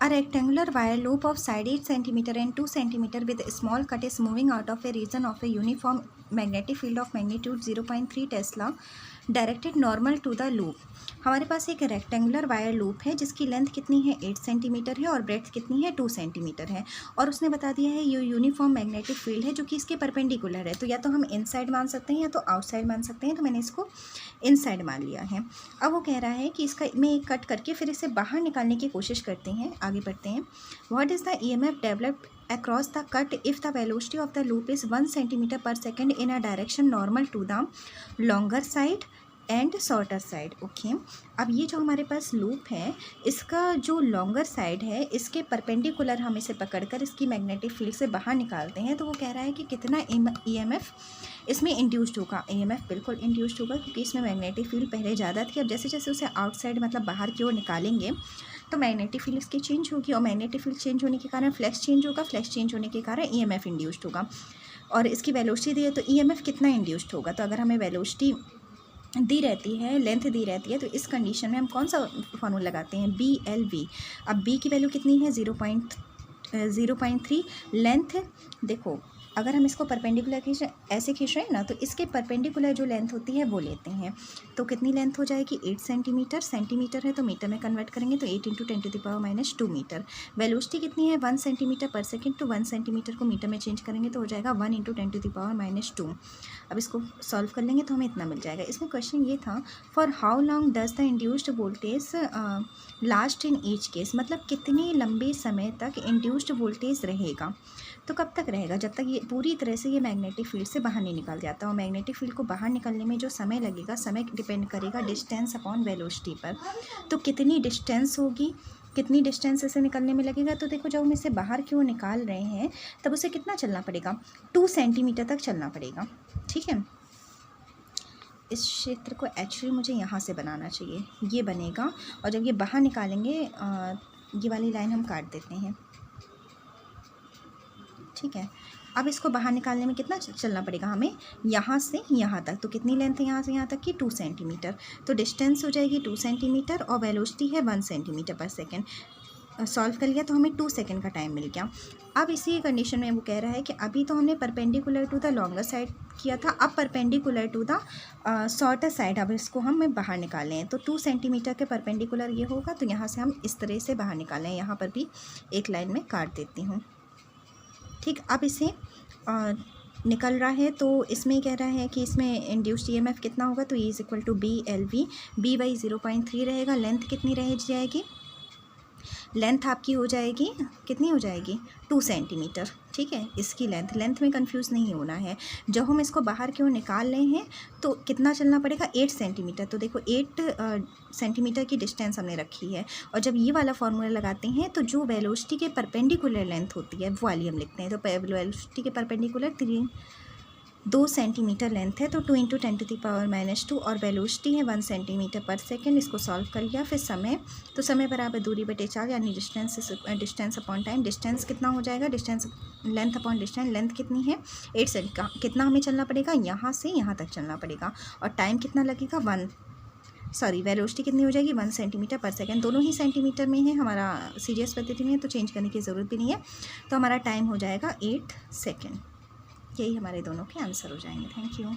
A rectangular wire loop of side 8 cm and 2 cm with a small cut is moving out of a region of a uniform magnetic field of magnitude 0.3 Tesla directed normal to the loop. हमारे पास एक rectangular wire loop है जिसकी length कितनी है 8 centimetre है और breadth कितनी है 2 सेंटीमीटर है, और उसने बता दिया है ये यूनिफॉर्म मैग्नेटिक फील्ड है जो कि इसके परपेंडिकुलर है। तो या तो हम इनसाइड मान सकते हैं या तो आउटसाइड मान सकते हैं, तो मैंने इसको इनसाइड मान लिया है। अब वो कह रहा है कि इसका मैं एक कट करके फिर इसे बाहर निकालने की कोशिश करते हैं। आगे बढ़ते हैं। What is the EMF developed across the cut if the velocity of the loop is 1 centimeter per second in a direction normal to the longer side and shorter side. Okay, अब ये जो हमारे पास लूप है इसका जो longer side है इसके perpendicular हम इसे पकड़कर इसकी मैग्नेटिक फील्ड से बाहर निकालते हैं। तो वो कह रहा है कि कितना EMF इसमें इंड्यूस्ड होगा। EMF बिल्कुल इंड्यूस्ड होगा क्योंकि इसमें मैग्नेटिक फील्ड पहले ज़्यादा थी। अब जैसे जैसे उसे आउटसाइड मतलब बाहर की ओर निकालेंगे तो मैग्नेटिक फील्ड इसकी चेंज होगी, और मैग्नेटिक फील्ड चेंज होने के कारण फ्लक्स चेंज होगा, फ्लक्स चेंज होने के कारण EMF इंड्यूस्ड होगा। और इसकी वेलोसिटी दी है तो EMF कितना इंड्यूस्ड होगा। तो अगर हमें वेलोसिटी दी रहती है, लेंथ दी रहती है, तो इस कंडीशन में हम कौन सा फॉर्मूला लगाते हैं BLV। अब B की वैल्यू कितनी है 0.3। लेंथ देखो अगर हम इसको परपेंडिकुलर खींच ऐसे खींच रहे हैं ना तो इसके परपेंडिकुलर जो लेंथ होती है वो लेते हैं। तो कितनी लेंथ हो जाएगी 8 सेंटीमीटर। सेंटीमीटर है तो मीटर में कन्वर्ट करेंगे तो 8 × 10⁻² मीटर। वेलोसिटी कितनी है 1 सेंटीमीटर पर सेकेंड, तो 1 सेंटीमीटर को मीटर में चेंज करेंगे तो हो जाएगा 1 × 10⁻²। अब इसको सॉल्व कर लेंगे तो हमें इतना मिल जाएगा। इसमें क्वेश्चन ये था for how long does the induced voltage last in each case, मतलब कितने लंबे समय तक इंड्यूस्ड वोल्टेज रहेगा। तो कब तक रहेगा, जब तक ये पूरी तरह से ये मैग्नेटिक फील्ड से बाहर नहीं निकल जाता। और मैग्नेटिक फील्ड को बाहर निकलने में जो समय लगेगा, समय डिपेंड करेगा डिस्टेंस अपॉन वेलोसिटी पर। तो कितनी डिस्टेंस होगी, कितनी डिस्टेंस इसे निकलने में लगेगा। तो देखो जब हम इसे बाहर की ओर निकाल रहे हैं तब उसे कितना चलना पड़ेगा 2 सेंटीमीटर तक चलना पड़ेगा। ठीक है, इस क्षेत्र को एक्चुअली मुझे यहाँ से बनाना चाहिए, ये बनेगा। और जब ये बाहर निकालेंगे ये वाली लाइन हम काट देते हैं। ठीक है, अब इसको बाहर निकालने में कितना चलना पड़ेगा हमें यहाँ से यहाँ तक। तो कितनी लेंथ है यहाँ से यहाँ तक की 2 सेंटीमीटर। तो डिस्टेंस हो जाएगी 2 सेंटीमीटर और वेलोसिटी है 1 सेंटीमीटर पर सेकेंड। सॉल्व कर लिया तो हमें 2 सेकेंड का टाइम मिल गया। अब इसी कंडीशन में वो कह रहा है कि अभी तो हमने perpendicular to the longer side किया था, अब perpendicular to the shorter side अब इसको हम बाहर निकालें हैं। तो 2 सेंटीमीटर के परपेंडिकुलर ये होगा, तो यहाँ से हम इस तरह से बाहर निकालें। यहाँ पर भी एक लाइन में काट देती हूँ। ठीक, अब इसे निकल रहा है तो इसमें कह रहा है कि इसमें इंड्यूस्ड EMF कितना होगा। तो E = BLV, B/, 0.3 रहेगा। लेंथ कितनी रह जाएगी, लेंथ आपकी हो जाएगी कितनी हो जाएगी 2 सेंटीमीटर। ठीक है, इसकी लेंथ में कंफ्यूज नहीं होना है। जब हम इसको बाहर की ओर निकाल रहे हैं तो कितना चलना पड़ेगा 8 सेंटीमीटर। तो देखो 8 सेंटीमीटर की डिस्टेंस हमने रखी है, और जब ये वाला फार्मूला लगाते हैं तो जो वेलोसिटी के परपेंडिकुलर लेंथ होती है वो वाली हम लिखते हैं। तो वेलोसिटी के परपेंडिकुलर 2 सेंटीमीटर लेंथ है, तो 2 × 10⁻², और वेलोसिटी है 1 सेंटीमीटर पर सेकेंड। इसको सॉल्व कर लिया। फिर समय, तो समय बराबर दूरी बटे 4 यानी डिस्टेंस अपॉन टाइम। डिस्टेंस कितना हो जाएगा, distance length upon distance. Length कितनी है 8 सेंटीमीटर, कितना हमें चलना पड़ेगा यहाँ से यहाँ तक चलना पड़ेगा, और टाइम कितना लगेगा वेलोसिटी कितनी हो जाएगी 1 सेंटीमीटर पर सेकेंड। दोनों ही सेंटीमीटर में है हमारा सीरीज पद्धति में, तो चेंज करने की ज़रूरत भी नहीं है। तो हमारा टाइम हो जाएगा 8 सेकेंड। यही हमारे दोनों के आंसर हो जाएंगे। Thank you.